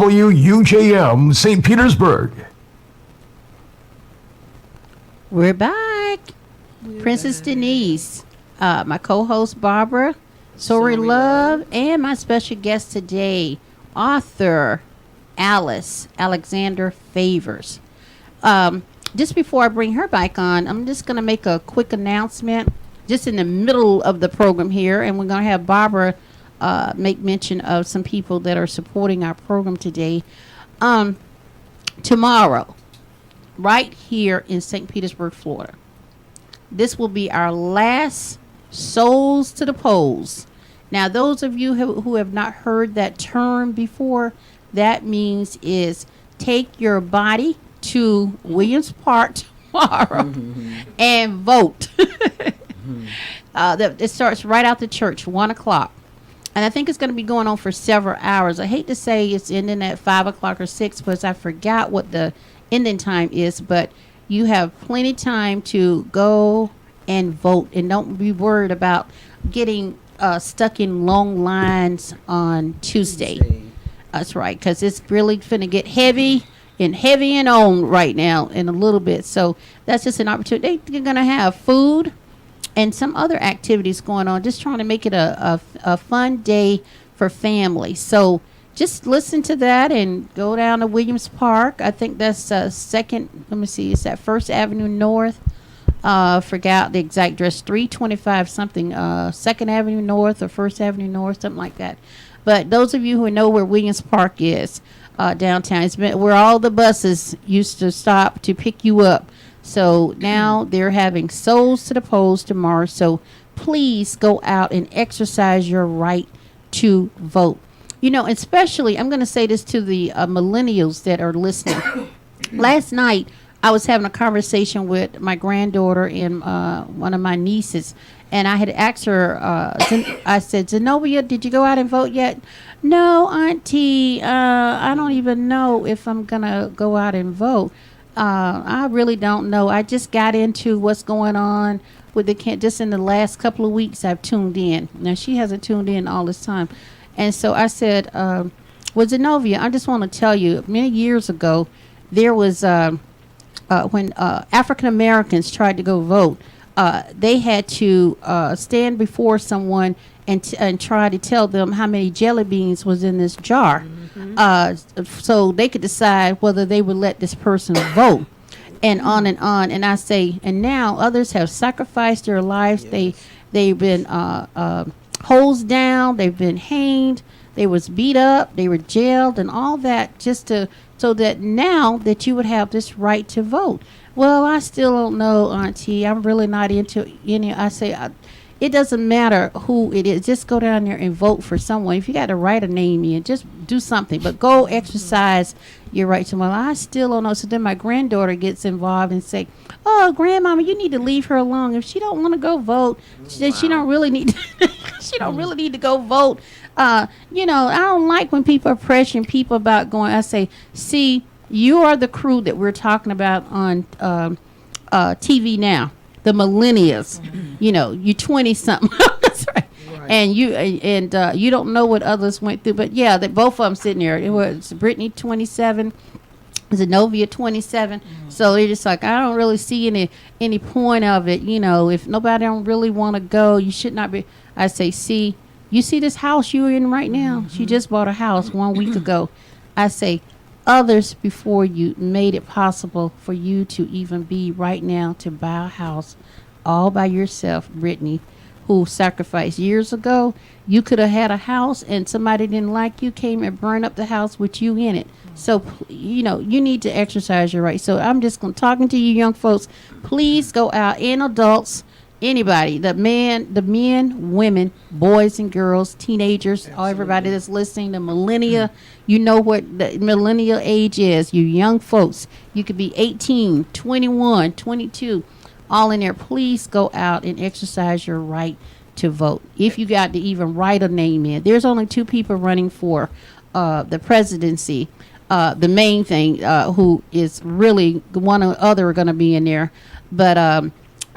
WUJM St. Petersburg. We're back. Princess Denise, my co-host Barbara, Sori Love, and my special guest today, author Alice Alexander Favors. Just before I bring her back on, I'm just going to make a quick announcement just in the middle of the program here, and we're going to have Barbara make mention of some people that are supporting our program today. Tomorrow, right here in St. Petersburg, Florida, this will be our last Souls to the Polls. Now, those of you who have not heard that term before, that means is take your body to Williams Park tomorrow and vote. It starts right out the church, 1 o'clock. And I think it's going to be going on for several hours. I hate to say it's ending at 5 o'clock or 6 because I forgot what the ending time is, but you have plenty of time to go and vote, and don't be worried about getting stuck in long lines on Tuesday. That's right, because it's really finna get heavy and on right now in a little bit. So that's just an opportunity. They're going to have food and some other activities going on, just trying to make it a fun day for families. So just listen to that and go down to Williams Park. I think that's second, let me see, it's at First Avenue North. Forgot the exact address, 325 something, 2nd Avenue North or 1st Avenue North, something like that. But those of you who know where Williams Park is, downtown, it's been where all the buses used to stop to pick you up. So now they're having Souls to the Polls tomorrow. So please go out and exercise your right to vote. You know, especially, I'm going to say this to the millennials that are listening. Last night, I was having a conversation with my granddaughter and one of my nieces, and I had asked her, I said, Zenobia, did you go out and vote yet? No, Auntie, I don't even know if I'm going to go out and vote. I really don't know. I just got into what's going on with the just in the last couple of weeks I've tuned in. Now, she hasn't tuned in all this time. And so I said, well, Zenobia, I just want to tell you, many years ago, there was... when African Americans tried to go vote, they had to stand before someone and try to tell them how many jelly beans was in this jar, so they could decide whether they would let this person vote, and on and on. And I say, and now others have sacrificed their lives. Yes. They've been hosed down. They've been hanged. They was beat up. They were jailed and all that just to. So that now that you would have this right to vote. Well, I still don't know, Auntie. I'm really not into any. I say, it doesn't matter who it is. Just go down there and vote for someone. If you got to write a name in, just do something. But go exercise your right to vote. I still don't know. So then my granddaughter gets involved and say, "Oh, grandmama, you need to leave her alone. If she don't want to go vote, she don't really need. She don't really need to go vote." You know, I don't like when people are pressuring people about going. I say, see, you are the crew that we're talking about on TV now, the millennials. You know, you 20 something. That's right. And you don't know what others went through. But yeah, that both of them sitting there. It was Brittany 27, Zenobia 27. So they're just like, I don't really see any point of it. You know, if nobody don't really want to go, you should not be. I say, see. You see this house you're in right now? She just bought a house 1 week ago. I say, others before you made it possible for you to even be right now to buy a house all by yourself, Brittany, who sacrificed years ago. You could have had a house and somebody didn't like you, came and burned up the house with you in it. So, you know, you need to exercise your right. So I'm just talking to you young folks. Please go out, and adults. Anybody, the men, women, boys and girls, teenagers, everybody that's listening, the millennia, you know what the millennial age is. You young folks, you could be 18, 21, 22, all in there. Please go out and exercise your right to vote. If you got to even write a name in. There's only 2 people running for the presidency. The main thing, who is really one or other are going to be in there. But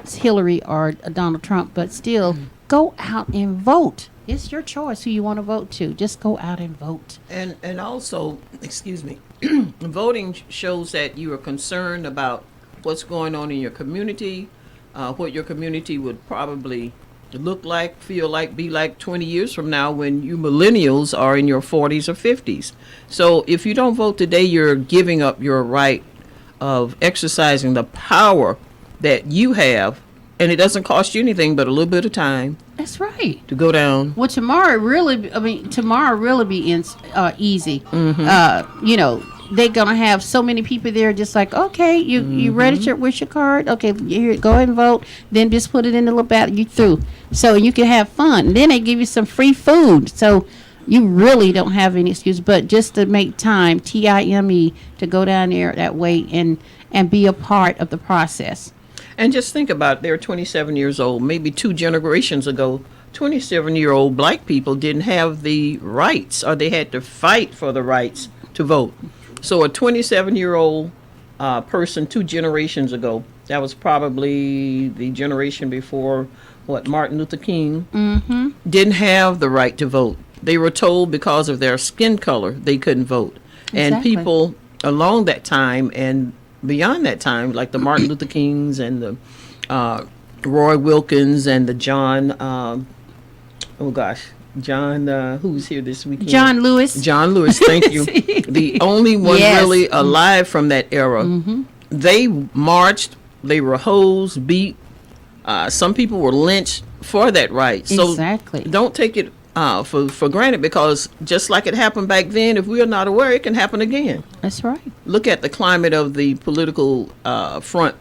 Hillary or Donald Trump, but still go out and vote. It's your choice who you want to vote to. Just go out and vote. And also, excuse me, voting shows that you are concerned about what's going on in your community, what your community would probably look like, feel like, be like 20 years from now when you millennials are in your 40s or 50s. So if you don't vote today, you're giving up your right of exercising the power that you have, and it doesn't cost you anything but a little bit of time. That's right. To go down. Well, tomorrow really be easy. You know, they're gonna have so many people there. Just like, okay, you registered with your card. Okay, here, go ahead and vote. Then just put it in the little ballot. You through, so you can have fun. Then they give you some free food. So you really don't have any excuse, but just to make time, TIME, to go down there that way and be a part of the process. And just think about it, they're 27 years old. Maybe 2 generations ago, 27-year-old black people didn't have the rights, or they had to fight for the rights to vote. So a 27-year-old person 2 generations ago, that was probably the generation before, Martin Luther King, didn't have the right to vote. They were told because of their skin color they couldn't vote. Exactly. And people along that time and beyond that time, like the Martin Luther Kings and the Roy Wilkins and the John, who's here this weekend? John Lewis. John Lewis, thank you. The only one really alive from that era. They marched, they were hosed, beat. Some people were lynched for that right. So exactly. Don't take it for granted, because just like it happened back then, if we are not aware, it can happen again. That's right. Look at the climate of the political front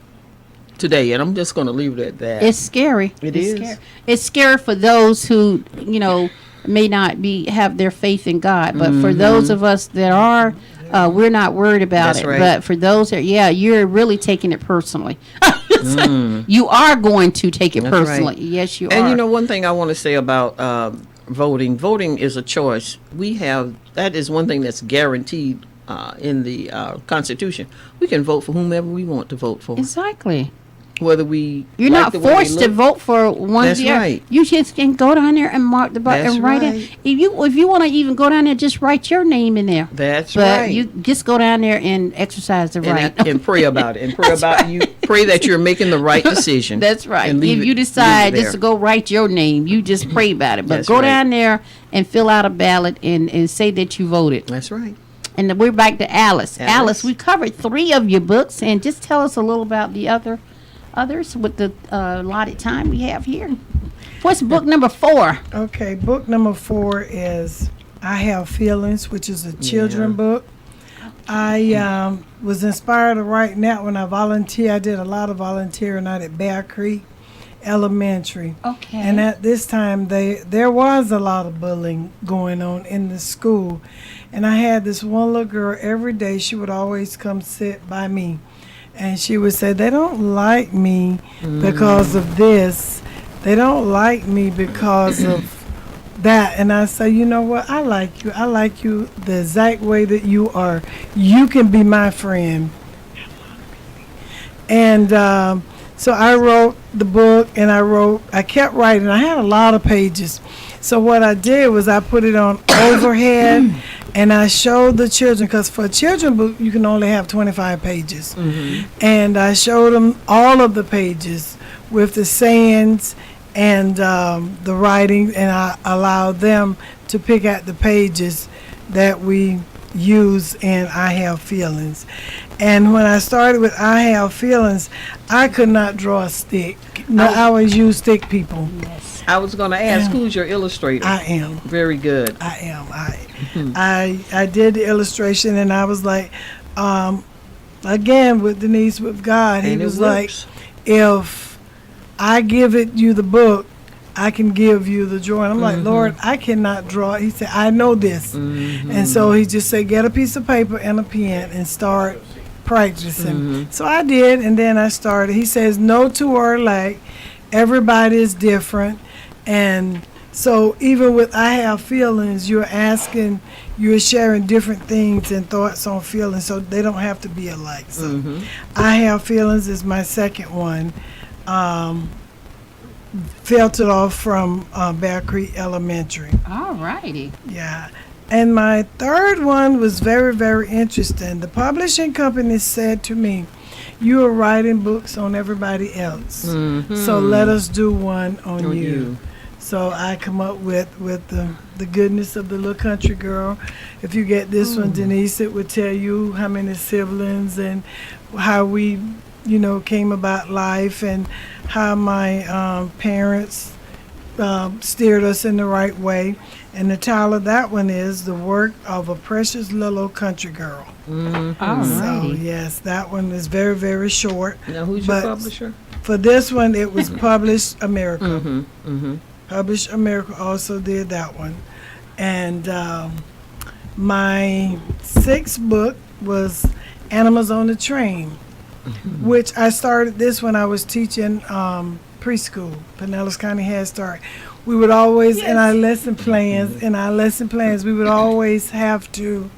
today, and I'm just going to leave it at that. It's scary. It's is. Scary. It's scary for those who, may not have their faith in God, but for those of us that are, we're not worried about it. Right. But for those that, you're really taking it personally. You are going to take it personally. Right. Yes, you are. And one thing I want to say about voting is a choice. That is one thing that's guaranteed in the Constitution. We can vote for whomever we want to vote for. Exactly. You're not forced to vote for one. That's right. You just can go down there and mark the button and write it. If you want to even go down there, just write your name in there. That's right. But you just go down there and exercise the right. And pray about it. And pray about you. Pray that you're making the right decision. That's right. If you decide just to go write your name, you just pray about it. But go down there and fill out a ballot and say that you voted. That's right. And we're back to Alice. Alice, we covered 3 of your books, and just tell us a little about the others with the allotted time we have here. What's book number 4? Okay, book number 4 is I Have Feelings, which is a children book. I was inspired to write that when I volunteered. I did a lot of volunteering out at Bear Creek Elementary. Okay. And at this time, there was a lot of bullying going on in the school. And I had this one little girl, every day she would always come sit by me. And she would say, they don't like me because of this. They don't like me because of that. And I say, you know what? I like you. I like you the exact way that you are. You can be my friend. And so I wrote the book, and I kept writing. I had a lot of pages. So what I did was I put it on overhead, and I showed the children, because for a children's book, you can only have 25 pages. And I showed them all of the pages with the sayings and the writing, and I allowed them to pick out the pages that we use in I Have Feelings. And when I started with I Have Feelings, I could not draw a stick. No, I always use stick people. Yes. I was going to ask, who's your illustrator? I am. Very good. I am. I did the illustration, and I was like, again, with Denise, with God, he was like, if I give you the book, I can give you the drawing. I'm like, Lord, I cannot draw. He said, I know this. And so he just said, get a piece of paper and a pen and start practicing. So I did, and then I started. He says, no two are alike. Everybody is different. And so even with I Have Feelings, you're sharing different things and thoughts on feelings, so they don't have to be alike. So I Have Feelings is my second one. filtered off from Bear Creek Elementary. All righty. Yeah. And my third one was very, very interesting. The publishing company said to me, "You are writing books on everybody else, so let us do one on you." So I come up with the goodness of the little country girl. If you get this one, Denise, it would tell you how many siblings and how we, came about life and how my parents steered us in the right way. And the title of that one is "The Work of a Precious Little Country Girl." All So righty. yes, that one is very, very short. Now, who's your But publisher? For this one, it was Publish America. Mm-hmm. Publish America also did that one. And my sixth book was Animals on the Train, which I started this when I was teaching preschool, Pinellas County Head Start. We would always, in our lesson plans, we would always have to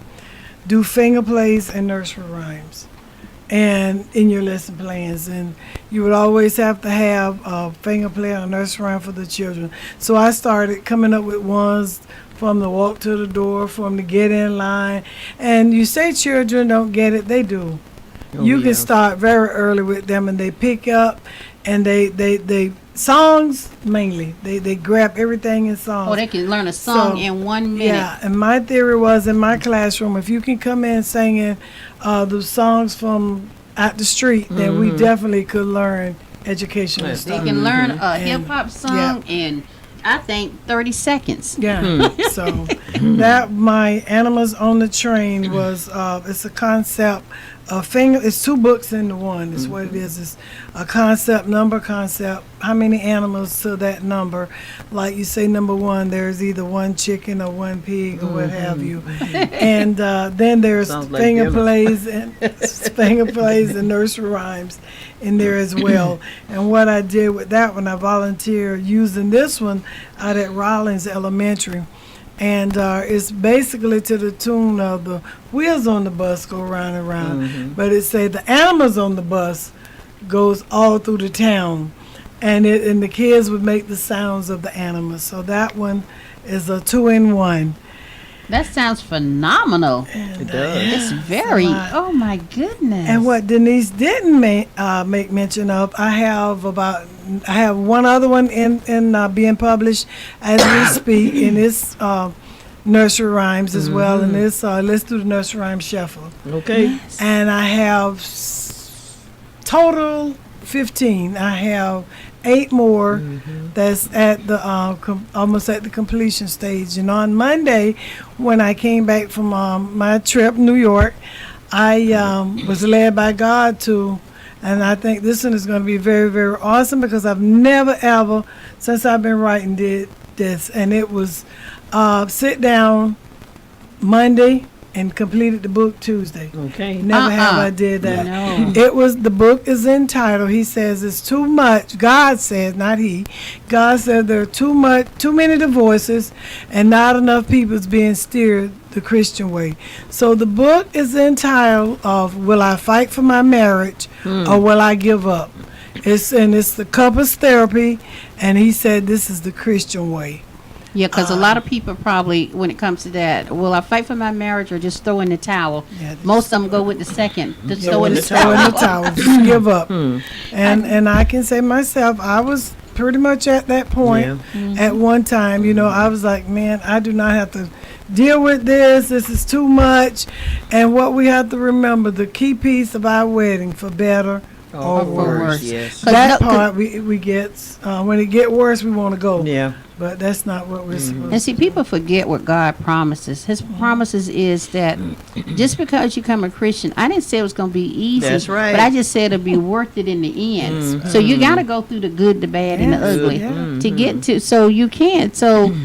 do finger plays and nursery rhymes and in your lesson plans, and you would always have to have a finger play or a nursery rhyme for the children. So I started coming up with ones from the walk to the door, from the get in line. And you say children don't get it, they do. You can start very early with them and they pick up, and they songs mainly. They grab everything in songs. Oh, they can learn a song So, in 1 minute. Yeah, and my theory was in my classroom, if you can come in singing the songs from out the street, then we definitely could learn educational Yes, They stuff. can learn a And- hip hop song in, I think, 30 seconds. Yeah, so that my Animals on the Train was, it's a concept, it's two books into one, is what it is. It's a concept, how many animals to that number. Like you say, number one, there's either one chicken or one pig or what have you. And then there's Sounds like finger dinner. plays and nursery rhymes in there as well. And what I did with that one, I volunteered using this one out at Rollins Elementary. And it's basically to the tune of the wheels on the bus go round and round. But it say the animals on the bus goes all through the town. And the kids would make the sounds of the animals. So that one is a 2-in-1. That sounds phenomenal. It does. It's very, oh my goodness. And what Denise didn't make mention of, I have one other one in being published as we speak, and it's nursery rhymes as well, and it's let's do the nursery rhyme shuffle. Okay. Yes. And I have total 15. I have 8 more that's at the almost at the completion stage. And on Monday, when I came back from my trip, New York, I was led by God to, and I think this one is going to be very, very awesome, because I've never ever, since I've been writing, did this. And it was sit down Monday and completed the book Tuesday. Okay. Never have I did that. No. The book is entitled, he says it's too much. God says, not he. God said there are too many divorces and not enough people's being steered the Christian way. So the book is entitled of Will I Fight for My Marriage or Will I Give Up? It's the couples therapy, and he said this is the Christian way. Yeah, because a lot of people probably, when it comes to that, will I fight for my marriage or just throw in the towel? Yeah, Most of them go with the second, just throw in the Throw in towel. the towel, just give up. And I can say myself, I was pretty much at that point at one time. I was like, man, I do not have to deal with this. This is too much. And what we have to remember, the key piece of our wedding, for better or worse. Yes. That part we get, when it get worse, we want to go. Yeah. But that's not what we're supposed And see, people forget what God promises. His promises is that just because you become a Christian, I didn't say it was going to be easy. That's right. But I just said it'll be worth it in the end. So you got to go through the good, the bad, and the Yes, ugly yeah. to get to, so you can. So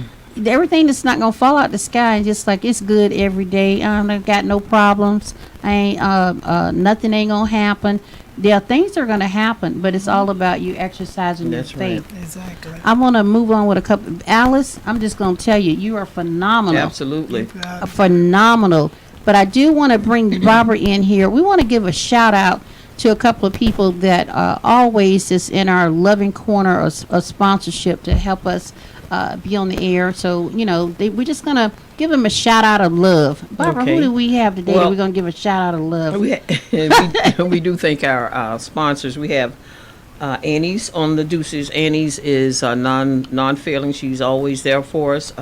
everything that's not going to fall out the sky and just like it's good every day. I got no problems. I ain't, nothing ain't going to happen. There are things that are going to happen, but it's all about you exercising That's your faith. right. Exactly. I want to move on with a couple. Alice, I'm just going to tell you, you are phenomenal. Absolutely. Phenomenal. But I do want to bring Barbara in here. We want to give a shout out to a couple of people that always is in our loving corner of sponsorship to help us be on the air. So, we're just going to give them a shout out of love. Barbara, Okay. who do we have today that Well, we're going to give a shout out of love? We do thank our sponsors. We have Annie's on the Deuces. Annie's is non-failing. She's always there for us.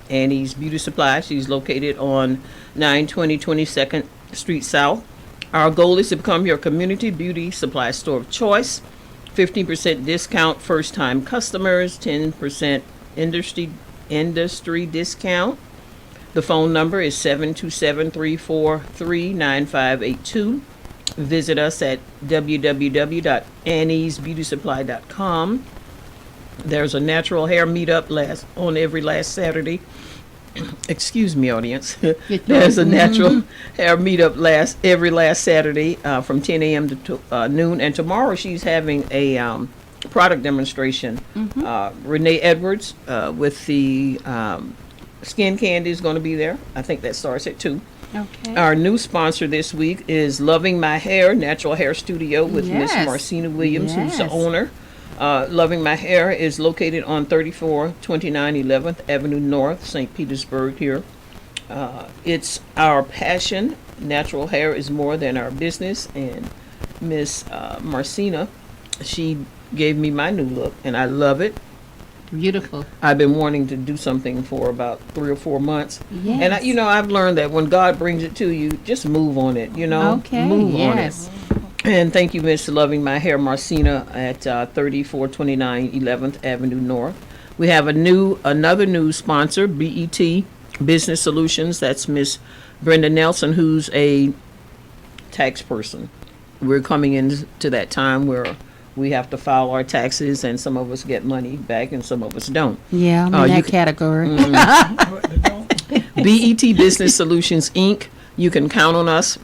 Annie's Beauty Supply. She's located on 920 22nd Street South. Our goal is to become your community beauty supply store of choice. 15% discount first-time customers, 10% industry discount. The phone number is 727-343-9582. Visit us at www.anniesbeautysupply.com. There's a natural hair meetup on every last Saturday. Excuse me, audience. There's a natural hair meetup every last Saturday from 10 a.m. to noon. And tomorrow she's having a product demonstration. Renee Edwards with the Skin Candy is going to be there. I think that starts at 2. Okay. Our new sponsor this week is Loving My Hair, Natural Hair Studio with Miss Yes. Marcina Williams, who's the Yes. owner. Loving My Hair is located on 3429 11th Avenue North, St. Petersburg here. It's our passion. Natural hair is more than our business. And Miss Marcina, she gave me my new look, and I love it. Beautiful. I've been wanting to do something for about 3 or 4 months. Yes. And I've learned that when God brings it to you, just move on it, Okay. Move Yes. on it. And thank you, Miss Loving My Hair Marcina at 3429 11th Avenue North. We have another new sponsor, BET Business Solutions. That's Miss Brenda Nelson, who's a tax person. We're coming into that time where we have to file our taxes, and some of us get money back and some of us don't. Yeah, I'm in you that can- category. BET Business Solutions, Inc. You can count on us.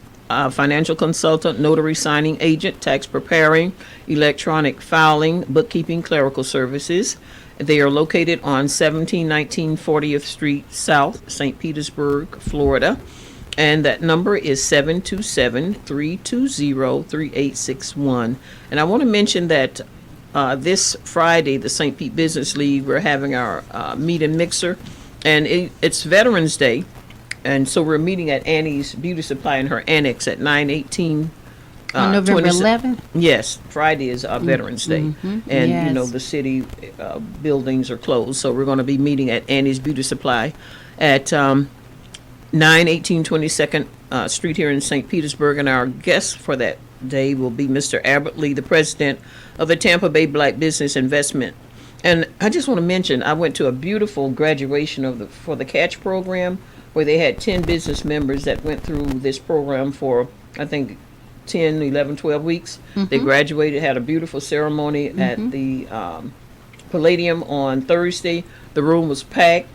Financial consultant, notary signing agent, tax preparing, electronic filing, bookkeeping, clerical services. They are located on 1719 40th Street South, St. Petersburg, Florida. And that number is 727-320-3861. And I want to mention that this Friday, the St. Pete Business League, we're having our meet and mixer. And it's Veterans Day. And so we're meeting at Annie's Beauty Supply in her annex at 918. On November 26 11th? Yes, Friday is Veterans Day. And, Yes. the city buildings are closed. So we're going to be meeting at Annie's Beauty Supply at 918 22nd Street here in St. Petersburg. And our guest for that day will be Mr. Albert Lee, the president of the Tampa Bay Black Business Investment. And I just want to mention, I went to a beautiful graduation for the Catch program, where they had 10 business members that went through this program for, I think, 10, 11, 12 weeks. They graduated, had a beautiful ceremony at the Palladium on Thursday. The room was packed.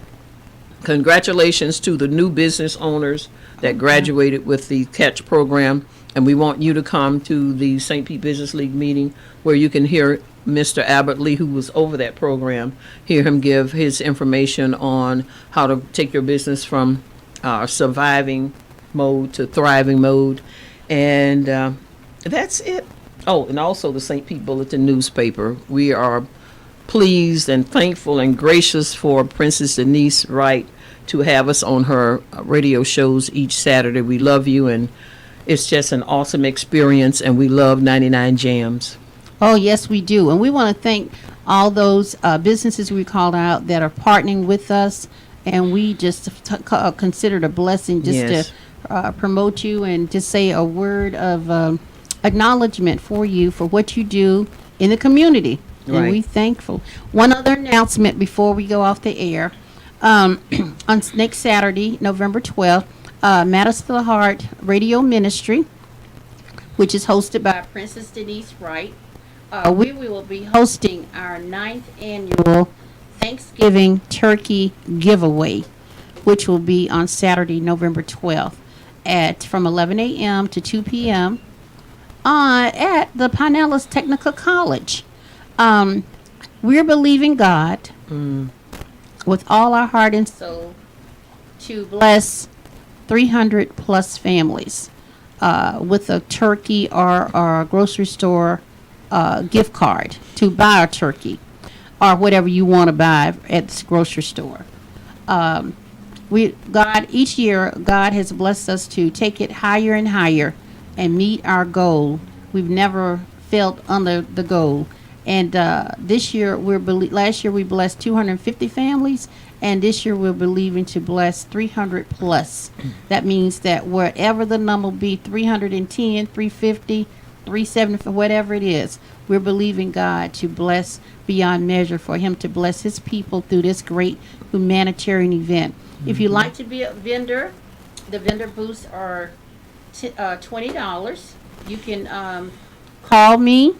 Congratulations to the new business owners that graduated with the Catch program. And we want you to come to the St. Pete Business League meeting where you can hear Mr. Albert Lee, who was over that program, hear him give his information on how to take your business from surviving mode to thriving mode. And that's it. Oh, and also the St. Pete Bulletin newspaper. We are pleased and thankful and gracious for Princess Denise Wright to have us on her radio shows each Saturday. We love you, and it's just an awesome experience, and we love 99 Jams. Oh, yes, we do. And we want to thank all those businesses we called out that are partnering with us. And we just consider it a blessing just Yes. to promote you and just say a word of acknowledgement for you for what you do in the community. And Right. we're thankful. One other announcement before we go off the air. On next Saturday, November 12th, Matters for the Heart Radio Ministry, which is hosted by Princess Denise Wright. We will be hosting our 9th annual Thanksgiving Turkey Giveaway, which will be on Saturday, November 12th, from 11 a.m. to 2 p.m. At the Pinellas Technical College. We're believing God with all our heart and soul to bless 300 plus families with a turkey or a grocery store gift card to buy a turkey or whatever you want to buy at the grocery store. Each year, God has blessed us to take it higher and higher and meet our goal. We've never felt under the goal. And this year, last year we blessed 250 families, and this year we're believing to bless 300 plus. That means that wherever the number will be, 310, 350, 370, whatever it is, we're believing God to bless beyond measure, for him to bless his people through this great humanitarian event. If you'd like to be a vendor, the vendor booths are $20. You can call me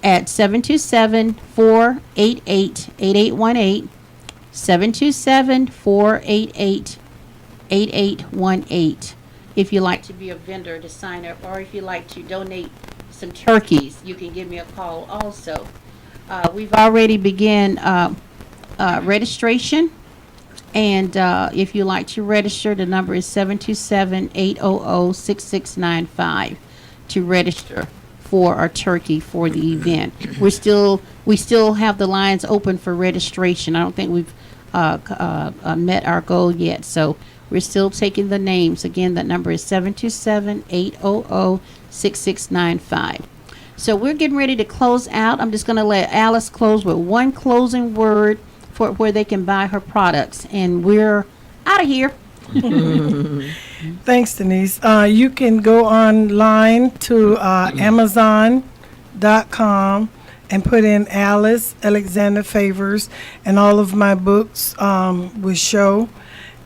at 727-488-8818, 727-488-8818. If you'd like to be a vendor to sign up, or if you'd like to donate some turkeys, you can give me a call also. We've already begun registration. And if you'd like to register, the number is 727-800-6695 to register for our turkey for the event. We still have the lines open for registration. I don't think we've met our goal yet, so we're still taking the names. Again, that number is 727-800-6695. So we're getting ready to close out. I'm just going to let Alice close with one closing word for where they can buy her products, and we're out of here. Thanks, Denise. You can go online to Amazon.com and put in Alice Alexander Favors, and all of my books will show.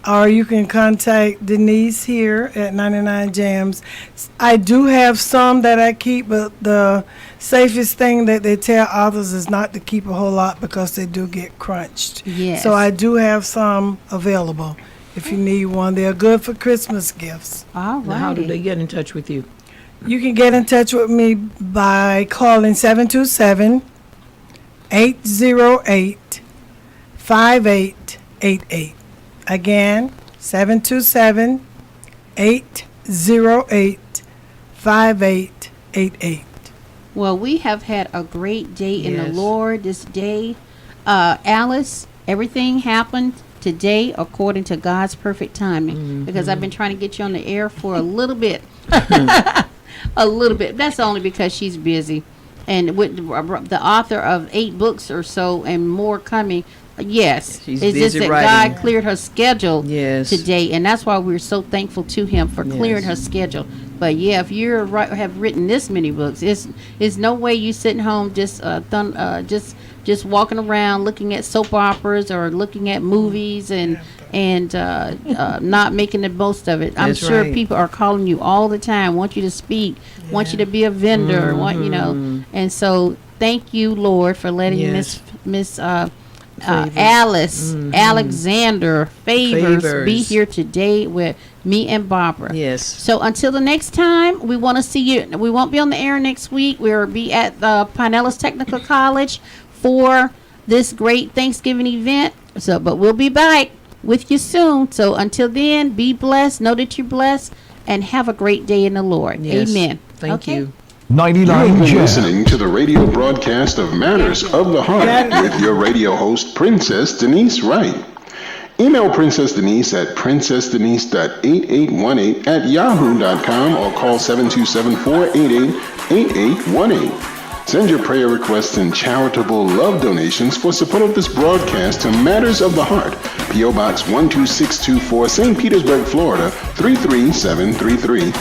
Or you can contact Denise here at 99 Jams. I do have some that I keep, but the safest thing that they tell authors is not to keep a whole lot because they do get crunched. Yes. So I do have some available if you need one. They're good for Christmas gifts. All Now, how do right. they get in touch with you? You can get in touch with me by calling 727-808-5888. Again, 727-808-5888. Well, we have had a great day in the Yes. Lord this day. Alice, everything happened today according to God's perfect timing, because I've been trying to get you on the air for a little bit. A little bit. That's only because she's busy. And with the author of 8 books or so and more coming, yes, She's it's just busy that writing. God cleared her schedule Yes. today, and that's why we're so thankful to him for clearing Yes. her schedule. But yeah, if you have written this many books, it's no way you sitting home just walking around looking at soap operas or looking at movies and not making the most of it. I'm That's sure right. people are calling you all the time, want you to speak, want you to be a vendor, want and so thank you, Lord, for letting Yes. Miss Favors. Alice Alexander Favors be Favors. here today with me and Barbara. Yes. So until the next time, we want to see you. We won't be on the air next week. We'll be at the Pinellas Technical College for this great Thanksgiving event. So, but we'll be back with you soon. So until then, be blessed. Know that you're blessed, and have a great day in the Lord. Yes. Amen. Thank Okay? you. 99 You've been Jams. listening to the radio broadcast of Matters of the Heart with your radio host, Princess Denise Wright. Email Princess Denise at princessdenise.8818@yahoo.com or call 727-488-8818. Send your prayer requests and charitable love donations for support of this broadcast to Matters of the Heart, P.O. Box 12624, St. Petersburg, Florida 33733.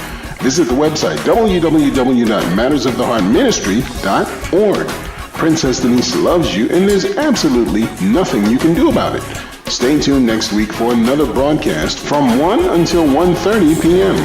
Visit the website www.mattersoftheheartministry.org. Princess Denise loves you, and there's absolutely nothing you can do about it. Stay tuned next week for another broadcast from 1 until 1:30 p.m.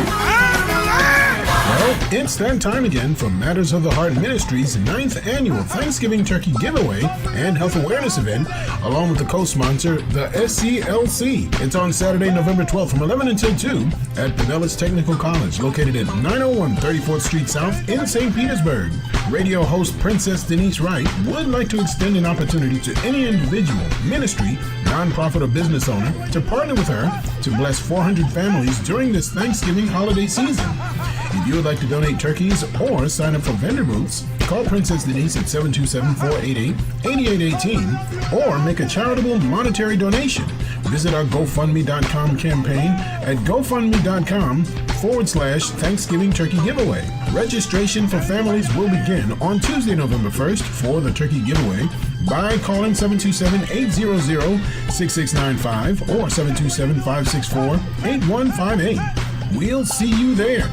Well, it's that time again for Matters of the Heart Ministries' 9th annual Thanksgiving Turkey Giveaway and Health Awareness Event, along with the co-sponsor, the SCLC. It's on Saturday, November 12th from 11 until 2 at Pinellas Technical College, located at 901 34th Street South in St. Petersburg. Radio host Princess Denise Wright would like to extend an opportunity to any individual, ministry, nonprofit, or business owner to partner with her to bless 400 families during this Thanksgiving holiday season. If you would like to donate turkeys or sign up for vendor booths, call Princess Denise at 727-488-8818 or make a charitable monetary donation. Visit our GoFundMe.com campaign at GoFundMe.com/Thanksgiving Turkey Giveaway. Registration for families will begin on Tuesday, November 1st for the turkey giveaway by calling 727-800-6695 or 727-564-8158. We'll see you there.